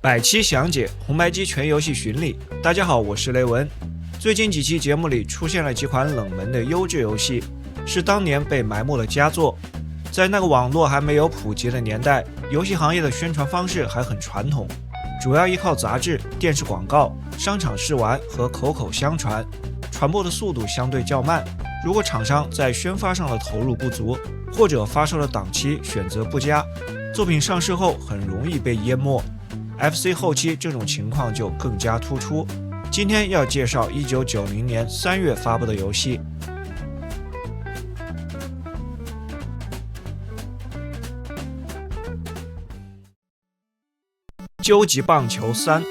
百期详解红白机全游戏巡礼。大家好，我是雷文。最近几期节目里出现了几款冷门的优质游戏，是当年被埋没的佳作。在那个网络还没有普及的年代，游戏行业的宣传方式还很传统，主要依靠杂志、电视广告、商场试玩和口口相传，传播的速度相对较慢。如果厂商在宣发上的投入不足，或者发售的档期选择不佳，作品上市后很容易被淹没。FC 后期这种情况就更加突出。今天要介绍1990年3月发布的游戏。究极棒球3，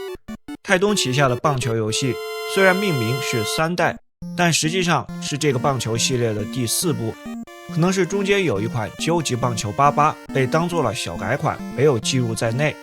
泰东旗下的棒球游戏，虽然命名是3代，但实际上是这个棒球系列的第4部。可能是中间有一款究极棒球88被当做了小改款，没有计入在内。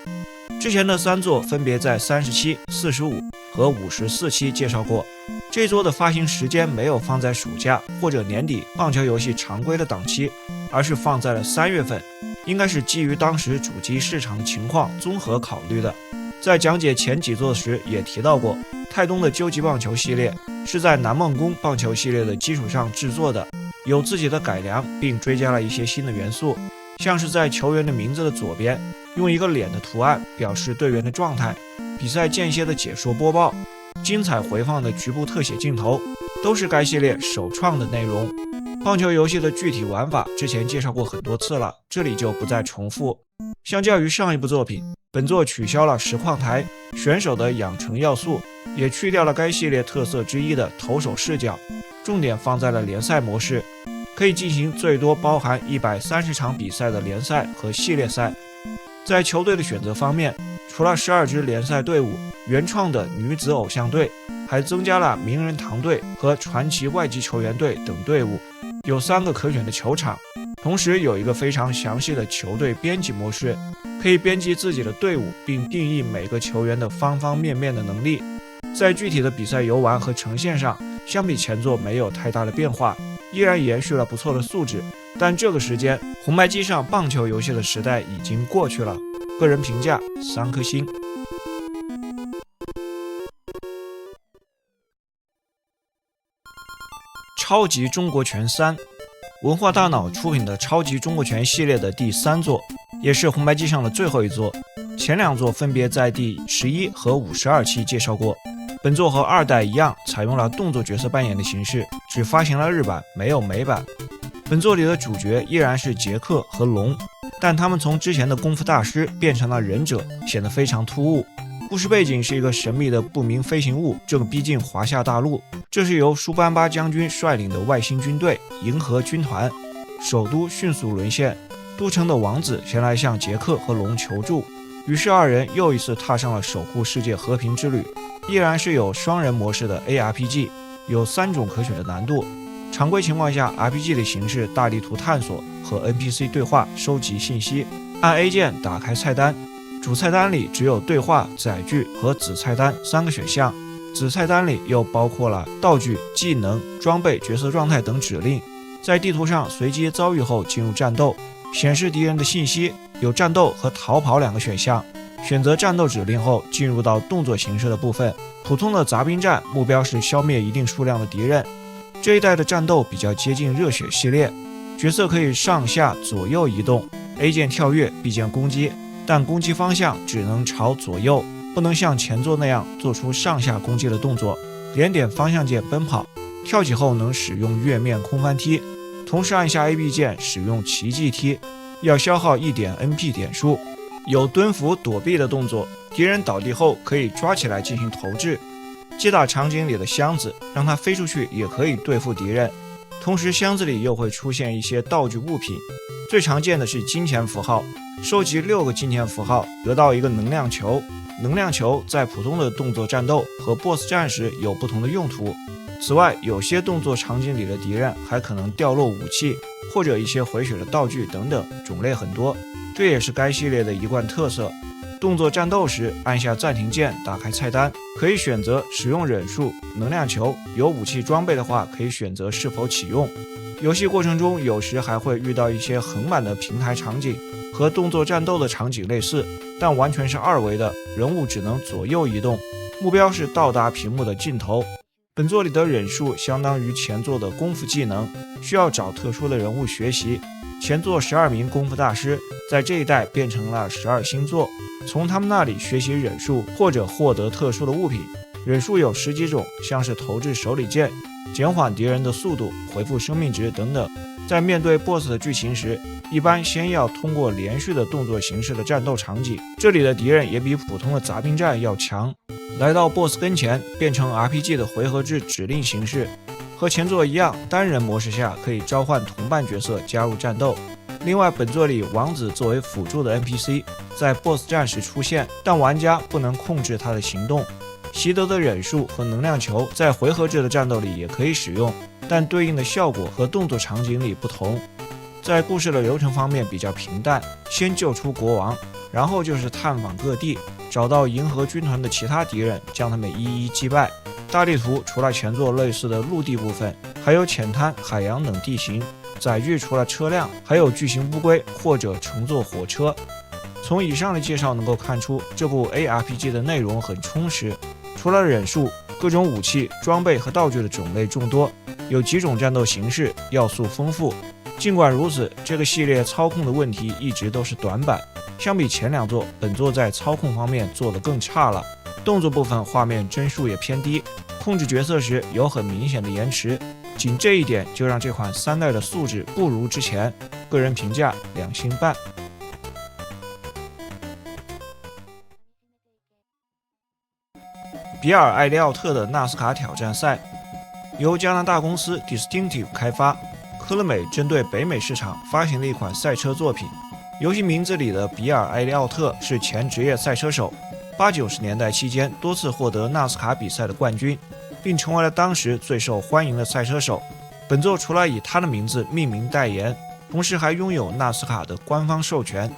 之前的3作分别在37、45和54期介绍过，这作的发行时间没有放在暑假或者年底棒球游戏常规的档期，而是放在了3月份，应该是基于当时主机市场的情况综合考虑的。在讲解前几作时也提到过，泰东的究极棒球系列是在南梦宫棒球系列的基础上制作的，有自己的改良，并追加了一些新的元素，像是在球员的名字的左边用一个脸的图案表示队员的状态，比赛间歇的解说播报，精彩回放的局部特写镜头，都是该系列首创的内容。棒球游戏的具体玩法之前介绍过很多次了，这里就不再重复。相较于上一部作品，本作取消了实况台选手的养成要素，也去掉了该系列特色之一的投手视角，重点放在了联赛模式，可以进行最多包含130场比赛的联赛和系列赛。在球队的选择方面，除了12支联赛队伍、原创的女子偶像队，还增加了名人堂队和传奇外籍球员队等队伍，有3个可选的球场，同时有一个非常详细的球队编辑模式，可以编辑自己的队伍，并定义每个球员的方方面面的能力。在具体的比赛游玩和呈现上，相比前作没有太大的变化，依然延续了不错的素质，但这个时间红白机上棒球游戏的时代已经过去了。个人评价3颗星。超级中国拳3，文化大脑出品的超级中国拳系列的第3作，也是红白机上的最后一作。前2作分别在第11和52期介绍过。本作和2代一样，采用了动作角色扮演的形式，只发行了日版，没有美版。本作里的主角依然是杰克和龙，但他们从之前的功夫大师变成了忍者，显得非常突兀。故事背景是一个神秘的不明飞行物正逼近华夏大陆，这是由舒班巴将军率领的外星军队银河军团。首都迅速沦陷，都城的王子前来向杰克和龙求助，于是2人又一次踏上了守护世界和平之旅。依然是有双人模式的 ARPG， 有3种可选的难度。常规情况下 RPG 的形式大地图探索和 NPC 对话收集信息，按 A 键打开菜单，主菜单里只有对话、载具和子菜单3个选项，子菜单里又包括了道具、技能、装备、角色状态等指令。在地图上随机遭遇后进入战斗，显示敌人的信息，有战斗和逃跑2个选项。选择战斗指令后进入到动作形式的部分，普通的杂兵战目标是消灭一定数量的敌人。这一代的战斗比较接近热血系列，角色可以上下左右移动， A 键跳跃， B 键攻击，但攻击方向只能朝左右，不能像前作那样做出上下攻击的动作。连点方向键奔跑，跳起后能使用月面空翻踢，同时按下 AB 键使用奇迹踢，要消耗1点 NP 点数。有蹲伏躲避的动作，敌人倒地后可以抓起来进行投掷。击打场景里的箱子，让它飞出去也可以对付敌人，同时箱子里又会出现一些道具物品，最常见的是金钱符号，收集6个金钱符号得到一个能量球，能量球在普通的动作战斗和 BOSS 战时有不同的用途。此外，有些动作场景里的敌人还可能掉落武器或者一些回血的道具等等，种类很多，这也是该系列的一贯特色。动作战斗时按下暂停键，打开菜单，可以选择使用忍术、能量球，有武器装备的话可以选择是否启用。游戏过程中有时还会遇到一些横版的平台场景，和动作战斗的场景类似，但完全是二维的，人物只能左右移动，目标是到达屏幕的尽头。本作里的忍术相当于前作的功夫技能，需要找特殊的人物学习。前作12名功夫大师在这一代变成了12星座，从他们那里学习忍术或者获得特殊的物品。忍术有10几种，像是投掷手里剑、减缓敌人的速度、回复生命值等等。在面对 BOSS 的剧情时，一般先要通过连续的动作形式的战斗场景，这里的敌人也比普通的杂兵战要强。来到 BOSS 跟前，变成 RPG 的回合制指令形式，和前作一样，单人模式下可以召唤同伴角色加入战斗。另外，本作里王子作为辅助的 NPC 在 BOSS 战时出现，但玩家不能控制他的行动。习得的忍术和能量球在回合制的战斗里也可以使用，但对应的效果和动作场景里不同。在故事的流程方面比较平淡，先救出国王，然后就是探访各地，找到银河军团的其他敌人，将他们一一击败。大地图除了前作类似的陆地部分，还有浅滩、海洋等地形。载具除了车辆，还有巨型乌龟或者乘坐火车。从以上的介绍能够看出，这部 ARPG 的内容很充实。除了忍术，各种武器、装备和道具的种类众多，有几种战斗形式，要素丰富。尽管如此，这个系列操控的问题一直都是短板。相比前2作，本作在操控方面做得更差了。动作部分画面帧数也偏低，控制角色时有很明显的延迟。仅这一点就让这款3代的素质不如之前，个人评价2星半。比尔·艾利奥特的纳斯卡挑战赛由加拿大公司 Distinctive 开发，科乐美针对北美市场发行了一款赛车作品。游戏名字里的比尔·艾利奥特是前职业赛车手，80、90年代期间多次获得纳斯卡比赛的冠军，并成为了当时最受欢迎的赛车手。本作除了以他的名字命名代言，同时还拥有纳斯卡的官方授权。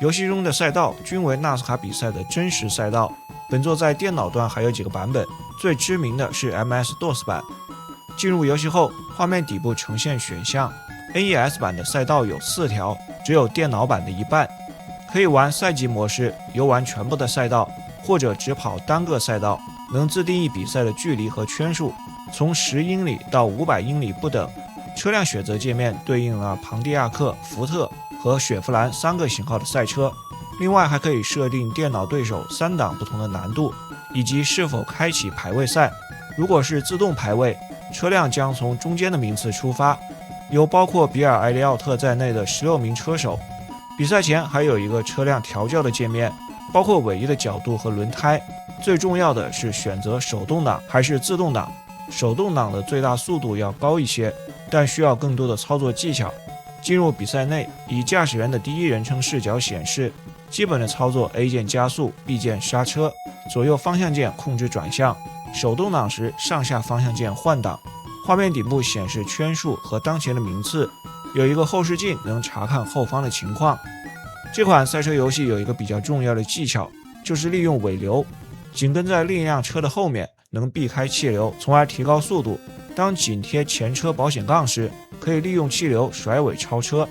游戏中的赛道均为纳斯卡比赛的真实赛道。本作在电脑端还有几个版本，最知名的是 MS-DOS 版。进入游戏后，画面底部呈现选项， NES 版的赛道有4条，只有电脑版的一半。可以玩赛季模式，游玩全部的赛道，或者只跑单个赛道，能自定义比赛的距离和圈数，从10英里到500英里不等。车辆选择界面对应了庞蒂亚克、福特和雪佛兰3个型号的赛车。另外还可以设定电脑对手3档不同的难度，以及是否开启排位赛。如果是自动排位，车辆将从中间的名次出发，由包括比尔·艾利奥特在内的16名车手。比赛前还有一个车辆调教的界面，包括尾翼的角度和轮胎。最重要的是选择手动挡还是自动挡。手动挡的最大速度要高一些，但需要更多的操作技巧。进入比赛内，以驾驶员的第一人称视角显示，基本的操作 A 键加速， B 键刹车，左右方向键控制转向，手动挡时上下方向键换挡。画面顶部显示圈数和当前的名次，有一个后视镜能查看后方的情况。这款赛车游戏有一个比较重要的技巧，就是利用尾流，紧跟在另一辆车的后面，能避开气流，从而提高速度。当紧贴前车保险杠时，可以利用气流甩尾超车。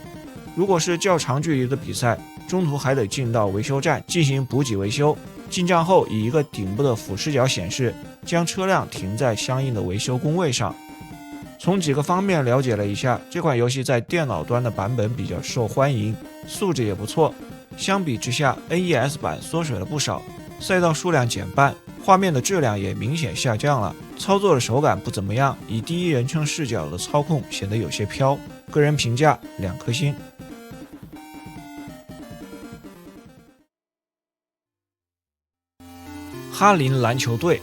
如果是较长距离的比赛，中途还得进到维修站进行补给维修。进站后，以一个顶部的俯视角显示，将车辆停在相应的维修工位上。从几个方面了解了一下，这款游戏在电脑端的版本比较受欢迎，素质也不错。相比之下 ，NES 版缩水了不少，赛道数量减半，画面的质量也明显下降了，操作的手感不怎么样，以第一人称视角的操控显得有些飘。个人评价2颗星。哈林篮球队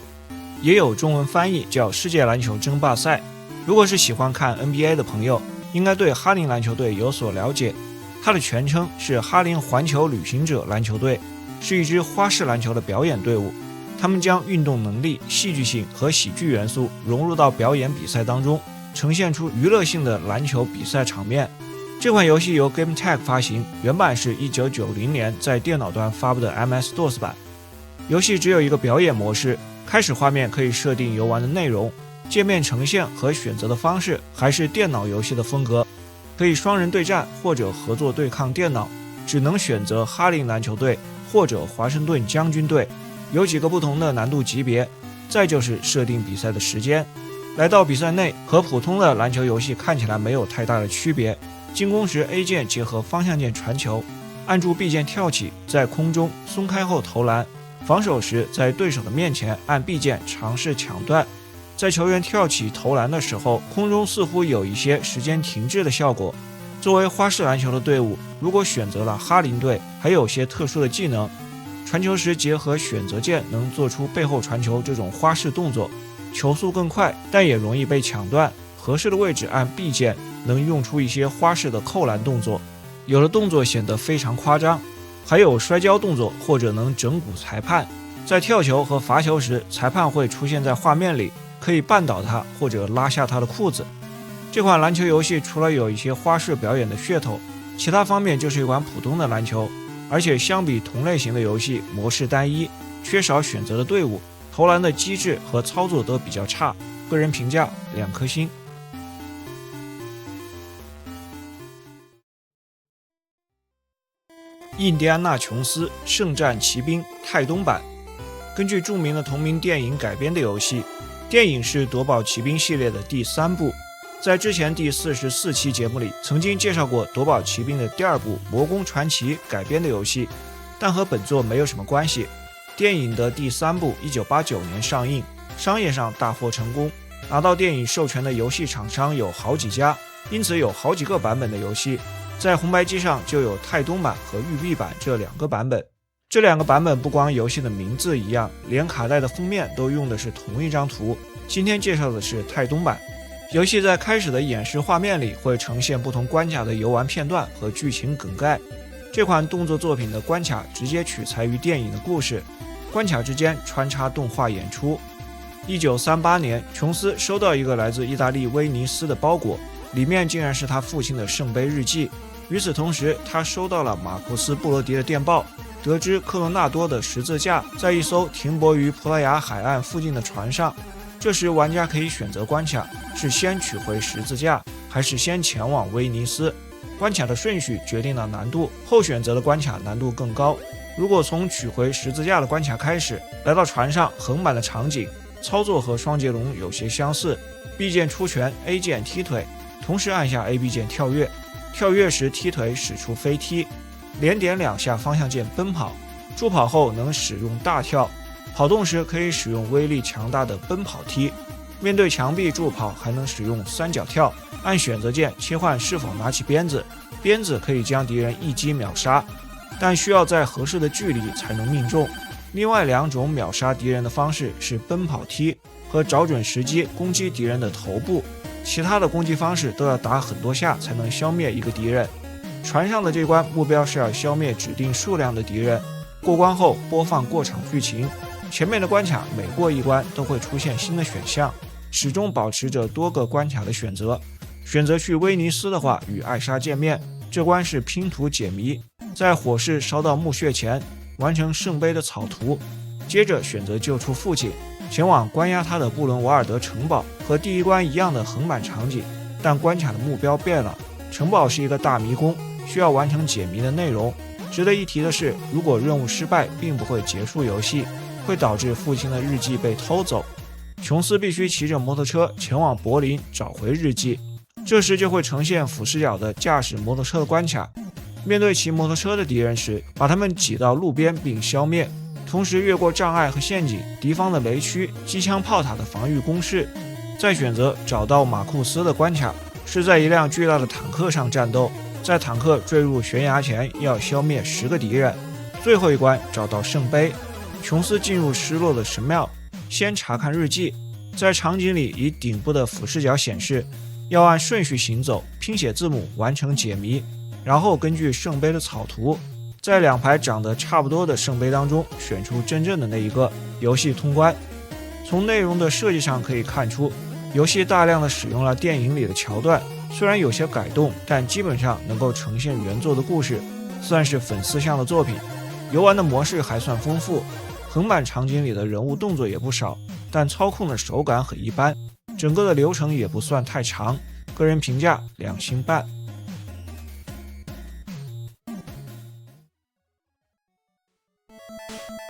也有中文翻译叫世界篮球争霸赛。如果是喜欢看 NBA 的朋友，应该对哈林篮球队有所了解。它的全称是哈林环球旅行者篮球队，是一支花式篮球的表演队伍。他们将运动能力、戏剧性和喜剧元素融入到表演比赛当中，呈现出娱乐性的篮球比赛场面。这款游戏由 GameTek 发行，原版是1990年在电脑端发布的 MS-DOS 版。游戏只有一个表演模式，开始画面可以设定游玩的内容，界面呈现和选择的方式还是电脑游戏的风格，可以双人对战或者合作对抗电脑，只能选择哈林篮球队或者华盛顿将军队，有几个不同的难度级别。再就是设定比赛的时间，来到比赛内和普通的篮球游戏看起来没有太大的区别。进攻时 A 键结合方向键传球，按住 B 键跳起，在空中松开后投篮，防守时在对手的面前按 B 键尝试抢断。在球员跳起投篮的时候，空中似乎有一些时间停滞的效果。作为花式篮球的队伍，如果选择了哈林队，还有些特殊的技能，传球时结合选择键能做出背后传球这种花式动作，球速更快，但也容易被抢断。合适的位置按 B 键能用出一些花式的扣篮动作，有的动作显得非常夸张。还有摔跤动作或者能整蛊裁判，在跳球和罚球时，裁判会出现在画面里，可以绊倒他或者拉下他的裤子。这款篮球游戏除了有一些花式表演的噱头，其他方面就是一款普通的篮球，而且相比同类型的游戏，模式单一，缺少选择的队伍，投篮的机制和操作都比较差。个人评价2颗星。印第安纳琼斯圣战骑兵泰东版，根据著名的同名电影改编的游戏。电影是夺宝奇兵系列的第3部，在之前第44期节目里曾经介绍过夺宝奇兵的第2部魔宫传奇改编的游戏，但和本作没有什么关系。电影的第3部1989年上映，商业上大获成功，拿到电影授权的游戏厂商有好几家，因此有好几个版本的游戏。在红白机上就有泰东版和育碧版这2个版本。这2个版本不光游戏的名字一样，连卡带的封面都用的是同一张图。今天介绍的是泰东版。游戏在开始的演示画面里会呈现不同关卡的游玩片段和剧情梗概。这款动作作品的关卡直接取材于电影的故事，关卡之间穿插动画演出。1938年，琼斯收到一个来自意大利威尼斯的包裹，里面竟然是他父亲的圣杯日记。与此同时，他收到了马库斯·布罗迪的电报，得知科罗纳多的十字架在一艘停泊于葡萄牙海岸附近的船上。这时玩家可以选择关卡，是先取回十字架，还是先前往威尼斯。关卡的顺序决定了难度，后选择的关卡难度更高。如果从取回十字架的关卡开始，来到船上横版的场景，操作和双截龙有些相似。B 键出拳， A 键踢腿，同时按下 AB 键跳跃，跳跃时踢腿使出飞踢，连点2下方向键奔跑，助跑后能使用大跳，跑动时可以使用威力强大的奔跑踢，面对墙壁助跑还能使用3脚跳，按选择键切换是否拿起鞭子，鞭子可以将敌人一击秒杀，但需要在合适的距离才能命中。另外2种秒杀敌人的方式是奔跑踢和找准时机攻击敌人的头部，其他的攻击方式都要打很多下才能消灭一个敌人。船上的这关目标是要消灭指定数量的敌人，过关后播放过场剧情。前面的关卡每过一关都会出现新的选项，始终保持着多个关卡的选择。选择去威尼斯的话，与艾莎见面，这关是拼图解谜，在火势烧到墓穴前完成圣杯的草图，接着选择救出父亲，前往关押他的布伦瓦尔德城堡，和第一关一样的横版场景，但关卡的目标变了，城堡是一个大迷宫，需要完成解谜的内容。值得一提的是，如果任务失败并不会结束游戏，会导致父亲的日记被偷走，琼斯必须骑着摩托车前往柏林找回日记，这时就会呈现俯视角的驾驶摩托车的关卡。面对骑摩托车的敌人时，把他们挤到路边并消灭，同时越过障碍和陷阱、敌方的雷区、机枪炮塔的防御工事。再选择找到马库斯的关卡，是在一辆巨大的坦克上战斗，在坦克坠入悬崖前要消灭10个敌人。最后一关找到圣杯，琼斯进入失落的神庙，先查看日记，在场景里以顶部的俯视角显示，要按顺序行走，拼写字母完成解谜，然后根据圣杯的草图，在2排长得差不多的圣杯当中选出真正的那一个，游戏通关。从内容的设计上可以看出，游戏大量的使用了电影里的桥段，虽然有些改动，但基本上能够呈现原作的故事，算是粉丝向的作品。游玩的模式还算丰富，横版场景里的人物动作也不少，但操控的手感很一般，整个的流程也不算太长，个人评价2星半。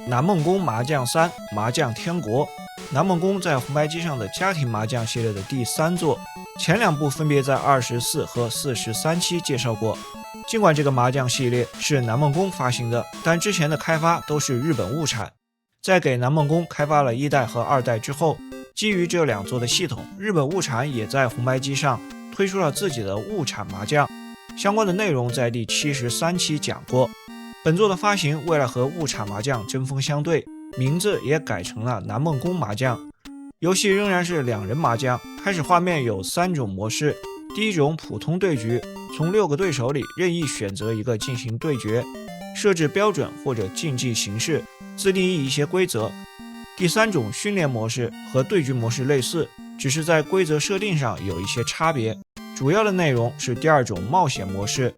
南梦宫麻将3麻将天国。南梦宫在红白机上的家庭麻将系列的第3作，前2部分别在24和43期介绍过。尽管这个麻将系列是南梦宫发行的，但之前的开发都是日本物产。在给南梦宫开发了1代和2代之后，基于这2作的系统，日本物产也在红白机上推出了自己的物产麻将，相关的内容在第73期讲过。本作的发行为了和物产麻将针锋相对，名字也改成了南梦宫麻将。游戏仍然是2人麻将，开始画面有3种模式。第一种普通对局，从6个对手里任意选择一个进行对决，设置标准或者竞技形式，自定义一些规则。第3种训练模式和对局模式类似，只是在规则设定上有一些差别。主要的内容是第2种冒险模式，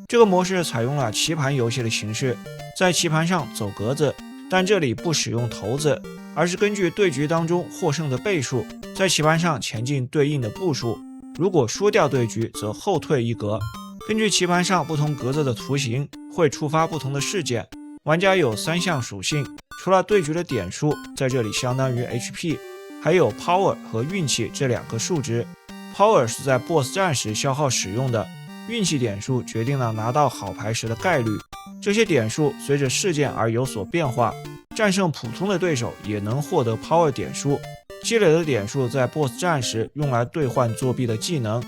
这个模式采用了棋盘游戏的形式，在棋盘上走格子，但这里不使用骰子，而是根据对局当中获胜的倍数，在棋盘上前进对应的步数。如果输掉对局，则后退1格。根据棋盘上不同格子的图形，会触发不同的事件。玩家有3项属性，除了对局的点数，在这里相当于 HP， 还有 Power 和运气这2个数值。Power 是在 BOSS 战时消耗使用的，运气点数决定了拿到好牌时的概率。这些点数随着事件而有所变化，战胜普通的对手也能获得 Power 点数，积累的点数在 BOSS 战时用来兑换作弊的技能。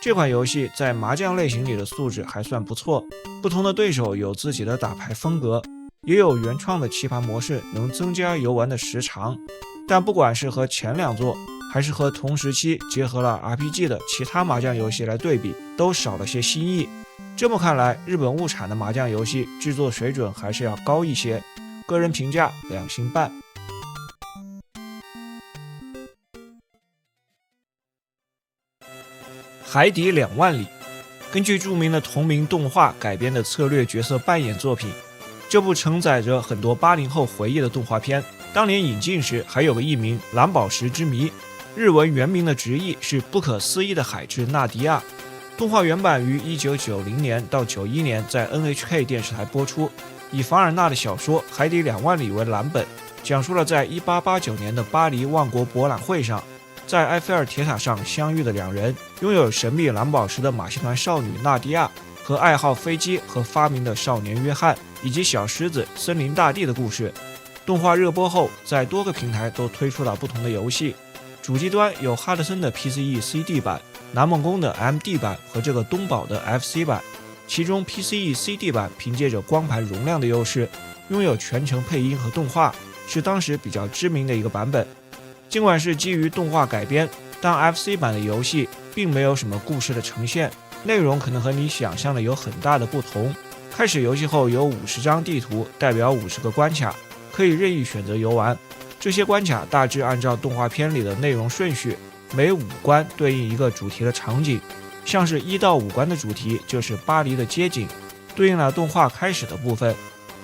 这款游戏在麻将类型里的素质还算不错，不同的对手有自己的打牌风格，也有原创的棋盘模式能增加游玩的时长。但不管是和前2作，还是和同时期结合了 RPG 的其他麻将游戏来对比，都少了些新意。这么看来，日本物产的麻将游戏制作水准还是要高一些，个人评价2星半。海底2万里，根据著名的同名动画改编的策略角色扮演作品，这部承载着很多80后回忆的动画片，当年引进时还有个译名《蓝宝石之谜》，日文原名的直译是不可思议的海之纳迪亚。动画原版于1990年到91年在 NHK 电视台播出，以凡尔纳的小说《海底2万里》为蓝本，讲述了在1889年的巴黎万国博览会上，在埃菲尔铁塔上相遇的2人，拥有神秘蓝宝石的马戏团少女纳迪亚和爱好飞机和发明的少年约翰，以及小狮子森林大帝的故事。动画热播后，在多个平台都推出了不同的游戏，主机端有哈德森的 PCE CD 版、南梦宫的 MD 版和这个东宝的 FC 版。其中 PCE CD 版凭借着光盘容量的优势，拥有全程配音和动画，是当时比较知名的一个版本。尽管是基于动画改编，但 FC 版的游戏并没有什么故事的呈现，内容可能和你想象的有很大的不同。开始游戏后有50张地图，代表50个关卡，可以任意选择游玩。这些关卡大致按照动画片里的内容顺序，每5关对应一个主题的场景，像是1到5关的主题就是巴黎的街景，对应了动画开始的部分。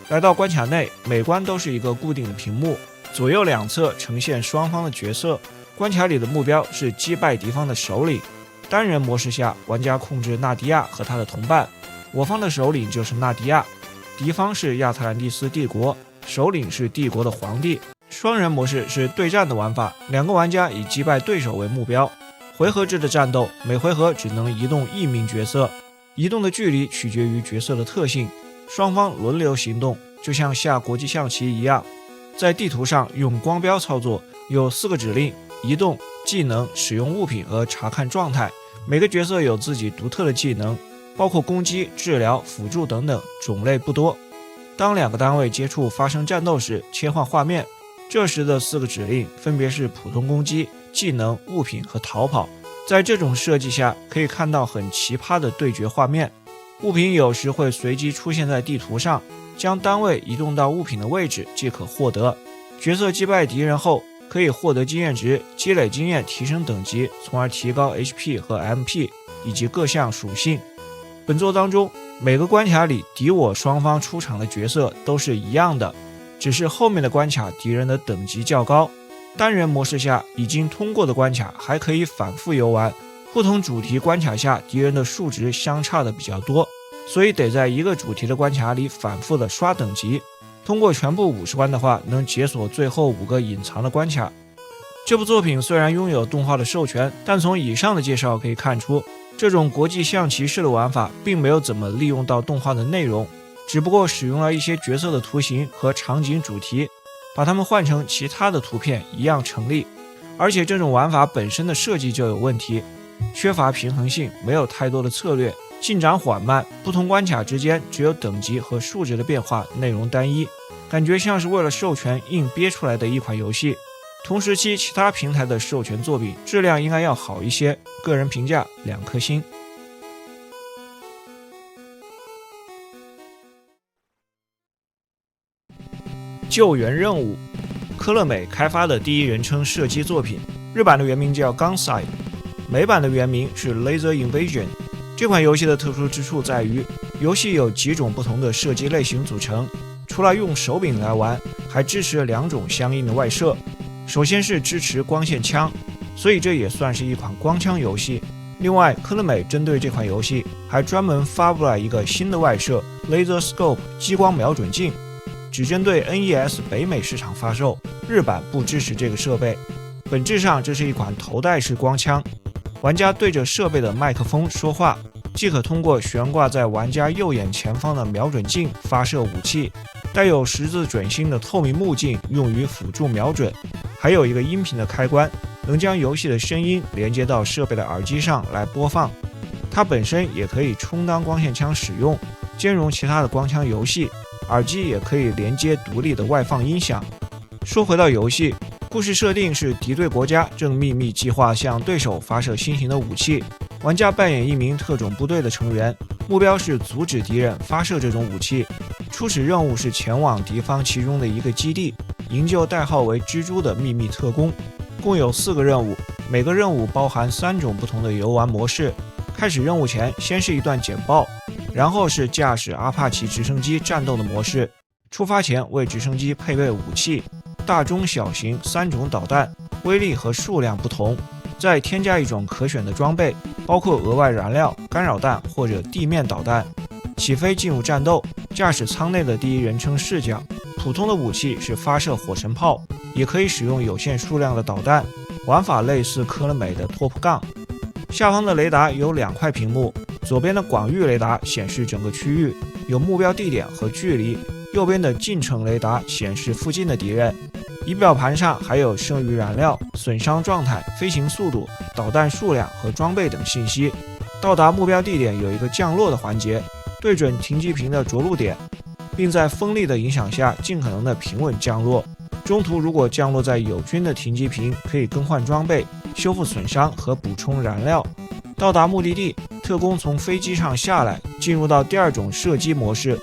来到关卡内，每关都是一个固定的屏幕，左右两侧呈现双方的角色，关卡里的目标是击败敌方的首领。单人模式下，玩家控制纳迪亚和他的同伴，我方的首领就是纳迪亚，敌方是亚特兰蒂斯帝国，首领是帝国的皇帝。双人模式是对战的玩法，2个玩家以击败对手为目标。回合制的战斗，每回合只能移动1名角色，移动的距离取决于角色的特性，双方轮流行动，就像下国际象棋一样。在地图上用光标操作，有4个指令：移动、技能、使用物品和查看状态。每个角色有自己独特的技能，包括攻击、治疗、辅助等等，种类不多。当2个单位接触发生战斗时，切换画面，这时的4个指令分别是普通攻击、技能、物品和逃跑。在这种设计下，可以看到很奇葩的对决画面。物品有时会随机出现在地图上，将单位移动到物品的位置即可获得。角色击败敌人后，可以获得经验值，积累经验提升等级，从而提高 HP 和 MP。以及各项属性。本作当中，每个关卡里敌我双方出场的角色都是一样的，只是后面的关卡敌人的等级较高。单人模式下已经通过的关卡还可以反复游玩，不同主题关卡下敌人的数值相差的比较多，所以得在一个主题的关卡里反复的刷等级。通过全部50关的话，能解锁最后5个隐藏的关卡。这部作品虽然拥有动画的授权，但从以上的介绍可以看出，这种国际象棋式的玩法并没有怎么利用到动画的内容，只不过使用了一些角色的图形和场景主题，把它们换成其他的图片一样成立。而且这种玩法本身的设计就有问题，缺乏平衡性，没有太多的策略，进展缓慢，不同关卡之间只有等级和数值的变化，内容单一，感觉像是为了授权硬憋出来的一款游戏。同时期其他平台的授权作品质量应该要好一些，个人评价2颗星。救援任务，科乐美开发的第一人称射击作品，日版的原名叫 Gunside， 美版的原名是 Laser Invasion。 这款游戏的特殊之处在于，游戏有几种不同的射击类型组成，除了用手柄来玩，还支持2种相应的外设。首先是支持光线枪，所以这也算是一款光枪游戏。另外，科乐美针对这款游戏还专门发布了一个新的外设 Laser Scope 激光瞄准镜，只针对 NES 北美市场发售，日版不支持这个设备。本质上这是一款头戴式光枪，玩家对着设备的麦克风说话，即可通过悬挂在玩家右眼前方的瞄准镜发射武器。带有十字准心的透明目镜用于辅助瞄准，还有一个音频的开关，能将游戏的声音连接到设备的耳机上来播放。它本身也可以充当光线枪使用，兼容其他的光枪游戏。耳机也可以连接独立的外放音响。说回到游戏，故事设定是敌对国家正秘密计划向对手发射新型的武器，玩家扮演一名特种部队的成员，目标是阻止敌人发射这种武器。初始任务是前往敌方其中的一个基地，营救代号为蜘蛛的秘密特工。共有4个任务，每个任务包含3种不同的游玩模式。开始任务前，先是一段简报，然后是驾驶阿帕奇直升机战斗的模式。出发前为直升机配备武器，大中小型3种导弹，威力和数量不同。再添加一种可选的装备，包括额外燃料、干扰弹或者地面导弹。起飞进入战斗，驾驶舱内的第一人称视角。普通的武器是发射火神炮，也可以使用有限数量的导弹，玩法类似科乐美的 Top Gun。下方的雷达有2块屏幕，左边的广域雷达显示整个区域，有目标地点和距离，右边的近程雷达显示附近的敌人。仪表盘上还有剩余燃料、损伤状态、飞行速度、导弹数量和装备等信息。到达目标地点有一个降落的环节，对准停机坪的着陆点，并在风力的影响下尽可能的平稳降落。中途如果降落在友军的停机坪，可以更换装备、修复损伤和补充燃料。到达目的地，特工从飞机上下来，进入到第2种射击模式，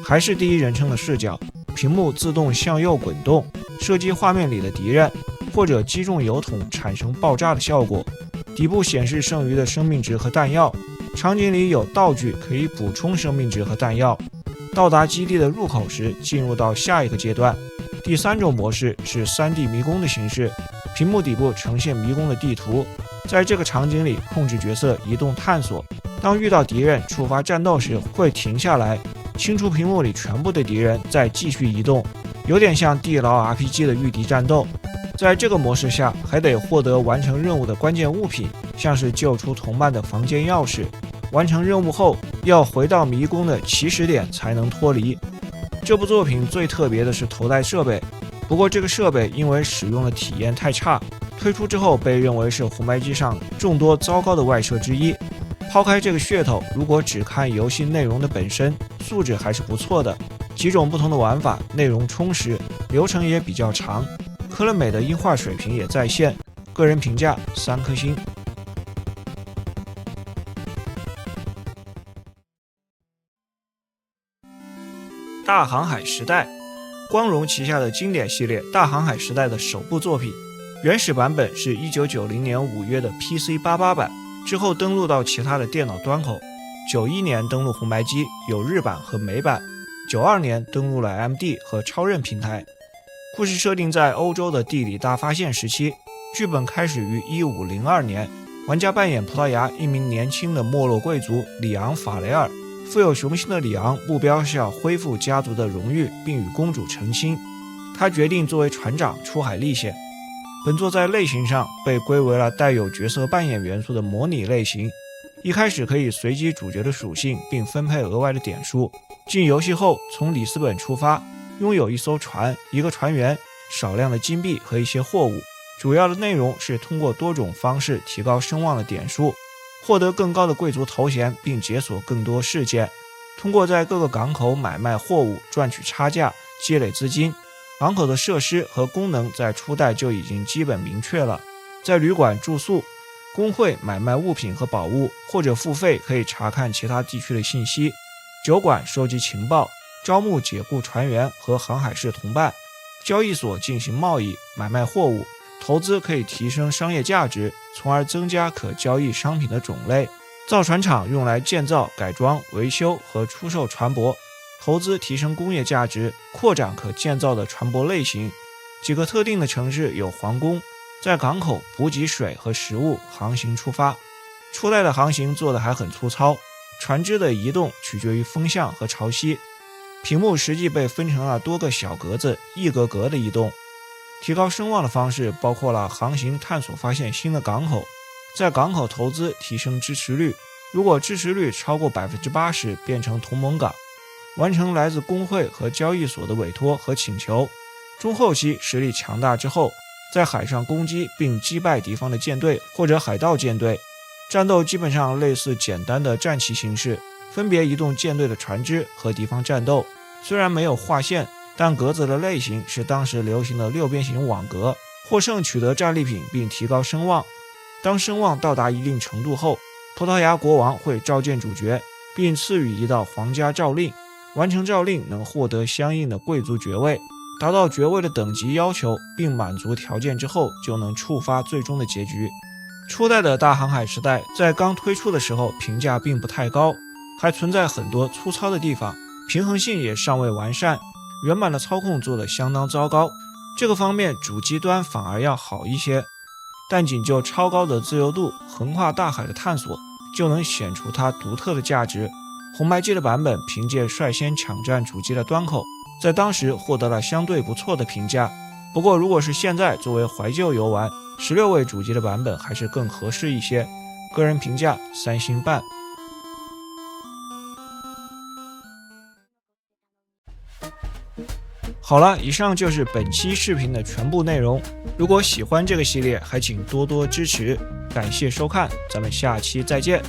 还是第一人称的视角，屏幕自动向右滚动，射击画面里的敌人，或者击中油桶产生爆炸的效果。底部显示剩余的生命值和弹药，场景里有道具可以补充生命值和弹药。到达基地的入口时，进入到下一个阶段。第3种模式是 3D 迷宫的形式，屏幕底部呈现迷宫的地图，在这个场景里控制角色移动探索。当遇到敌人触发战斗时，会停下来，清除屏幕里全部的敌人，再继续移动，有点像地牢 RPG 的御敌战斗。在这个模式下，还得获得完成任务的关键物品，像是救出同伴的房间钥匙。完成任务后，要回到迷宫的起始点才能脱离。这部作品最特别的是头戴设备，不过这个设备因为使用的体验太差，推出之后被认为是红白机上众多糟糕的外设之一。抛开这个噱头，如果只看游戏内容的本身，素质还是不错的。几种不同的玩法，内容充实，流程也比较长。科乐美的音画水平也在线，个人评价3颗星。大航海时代，光荣旗下的经典系列大航海时代的首部作品，原始版本是1990年5月的 PC88 版，之后登陆到其他的电脑端口。91年登陆红白机，有日版和美版。92年登陆了 MD 和超任平台。故事设定在欧洲的地理大发现时期，剧本开始于1502年，玩家扮演葡萄牙一名年轻的没落贵族里昂·法雷尔。富有雄心的里昂目标是要恢复家族的荣誉，并与公主成亲。他决定作为船长出海历险。本作在类型上被归为了带有角色扮演元素的模拟类型，一开始可以随机主角的属性并分配额外的点数。进游戏后，从里斯本出发，拥有一艘船、一个船员、少量的金币和一些货物。主要的内容是通过多种方式提高声望的点数，获得更高的贵族头衔，并解锁更多事件。通过在各个港口买卖货物赚取差价，积累资金。港口的设施和功能在初代就已经基本明确了，在旅馆住宿、工会买卖物品和宝物，或者付费可以查看其他地区的信息。酒馆收集情报，招募解雇船员和航海士同伴。交易所进行贸易，买卖货物。投资可以提升商业价值，从而增加可交易商品的种类。造船厂用来建造、改装、维修和出售船舶。投资提升工业价值，扩展可建造的船舶类型。几个特定的城市有皇宫，在港口补给水和食物，航行出发。初代的航行做得还很粗糙，船只的移动取决于风向和潮汐。屏幕实际被分成了多个小格子，一格格的移动。提高声望的方式包括了航行探索发现新的港口，在港口投资提升支持率，如果支持率超过 80%， 变成同盟港，完成来自工会和交易所的委托和请求。中后期实力强大之后，在海上攻击并击败敌方的舰队或者海盗舰队，战斗基本上类似简单的战棋形式，分别移动舰队的船只和敌方战斗。虽然没有划线，但格子的类型是当时流行的六边形网格。获胜取得战利品并提高声望。当声望到达一定程度后，葡萄牙国王会召见主角，并赐予一道皇家诏令。完成诏令能获得相应的贵族爵位。达到爵位的等级要求并满足条件之后，就能触发最终的结局。初代的大航海时代在刚推出的时候评价并不太高，还存在很多粗糙的地方，平衡性也尚未完善，原版的操控做得相当糟糕。这个方面主机端反而要好一些，但仅就超高的自由度、横跨大海的探索就能显出它独特的价值。红白机的版本凭借率先抢占主机的端口，在当时获得了相对不错的评价。不过如果是现在作为怀旧游玩，16位主机的版本还是更合适一些。个人评价3星半。好了，以上就是本期视频的全部内容。如果喜欢这个系列，还请多多支持，感谢收看，咱们下期再见。